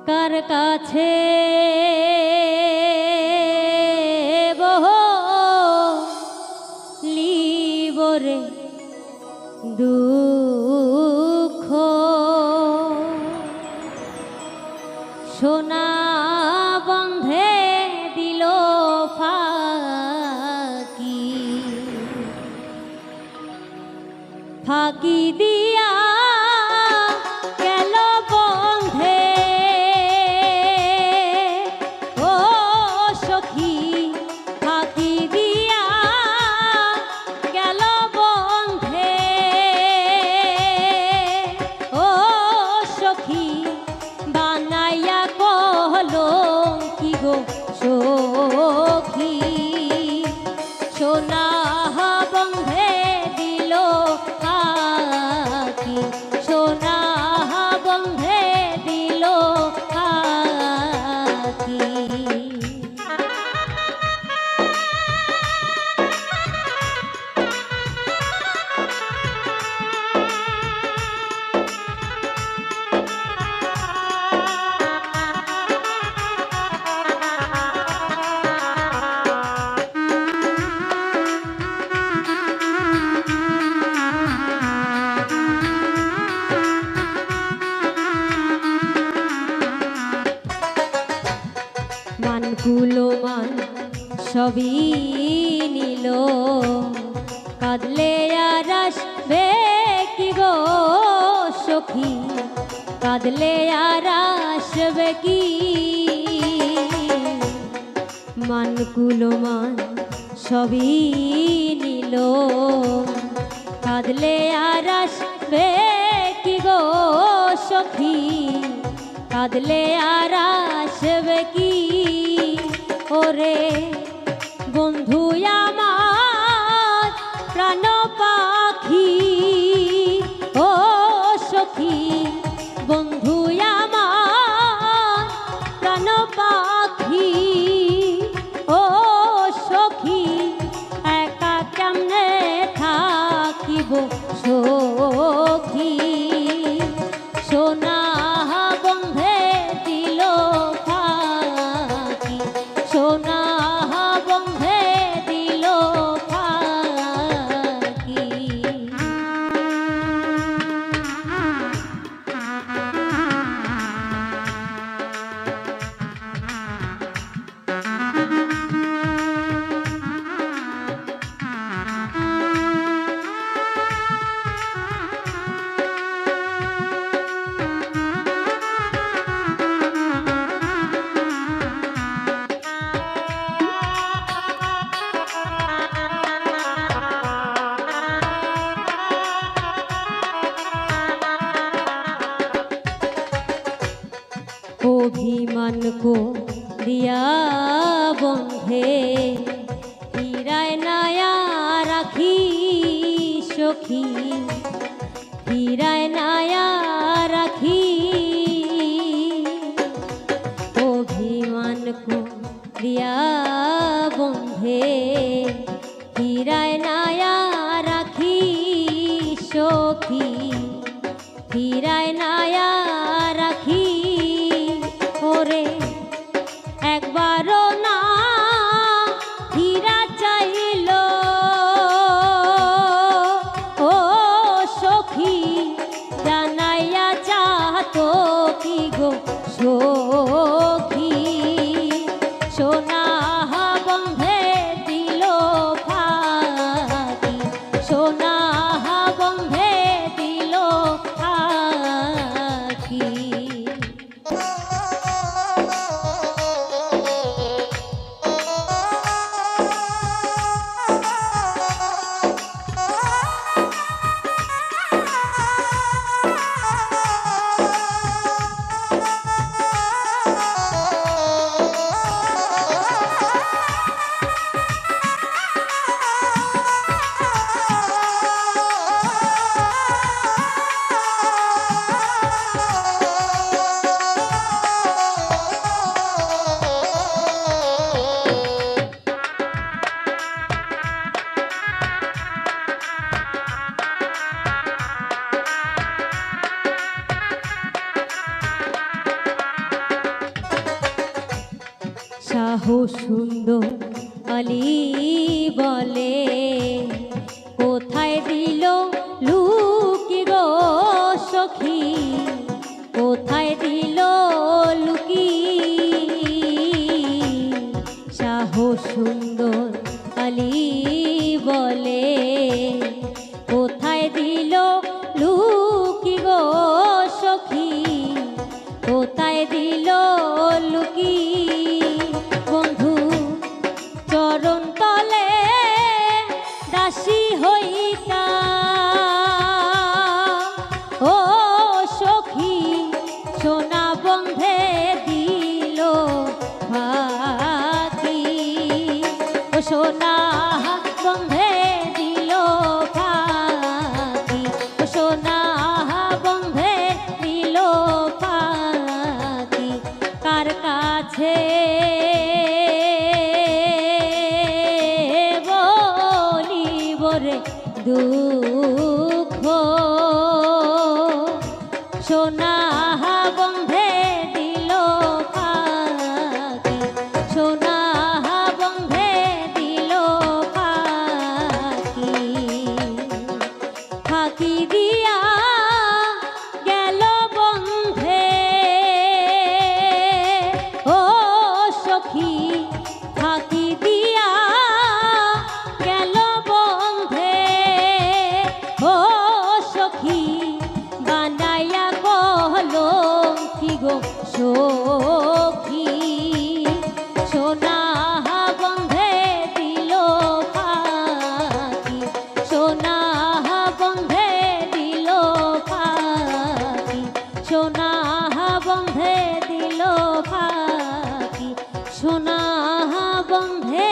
কার কাছে বলিবরে দুঃখ সোনা বন্ধে দিল ফাঁকি ফাঁকি দিয়া গেল বন্ধে ও সখী ফাঁকি দিয়া গেল বন্ধে ও সখী বানাইয়া কলঙ্কি গো সখী সোনা বন্ধে দিল ফাঁকি সোনা বন্ধে দিল ফাঁকি কুলমান সবই নিল কাঁদলে আর আসবে কি গো সখী কাঁদলে আর আসবে কি মান কুলমান সবই নিল কাঁদলে আর আসবে কি গো সখী কাঁদলে আর আসবে কি ওরে বন্ধু আমার প্রাণ পাখি ও সখী বন্ধু আমার প্রাণ পাখি ও সখী একা কেমনে থাকিব সখী সোনা বন্ধে দিল ফাঁকি সোনা বন্ধে দিল ফাঁকি অভিমান কো দিয়া বন্ধে হীরায় নায়া রাখি সখী হীরায় নায়া রাখি অভিমান কো দিয়া বন্ধে হীরায় নায়া রাখি সখী হীরায় নায়া রাখি ওরে একবারও না হীরা চাইল ও সখী জানাইয়া চাহতো কি গো সখী সোনা বন্ধে দিল ফাঁকি সোনা বন্ধে দিল ফাঁকি সাহস সুন্দর আলী বলে কোথায় দিল লুকি গো সখী, কোথায় দিল লুকি। সাহস সুন্দর আলী বলে কোথায় দিল লুকি গো সখী, কোথায় দিল লুকি। বন্ধু চরণ তলে দাসী হইতা ও সখী, সোনা বন্ধে দিল ফাঁকি, ও সোনা বন্ধে দিল ফাঁকি, ও সোনা বন্ধে দিল ফাঁকি। কার কাছে বলিব রে দুঃখ, সোনা বন্ধে দিল ফাঁকি, সোনা বন্ধে দিল ফাঁকি। ফাঁকি দিয়া গেল বন্ধে ও সখী, ফাঁকি দিয়া গেল বন্ধে ও সখী। বানাইয়া কলঙ্কি গো সখী, সোনা বন্ধে দিল ফাঁকি, সোনা বন্ধে দিল ফাঁকি, সোনা বন্ধে দিল ফাঁকি, সোনা বন্ধে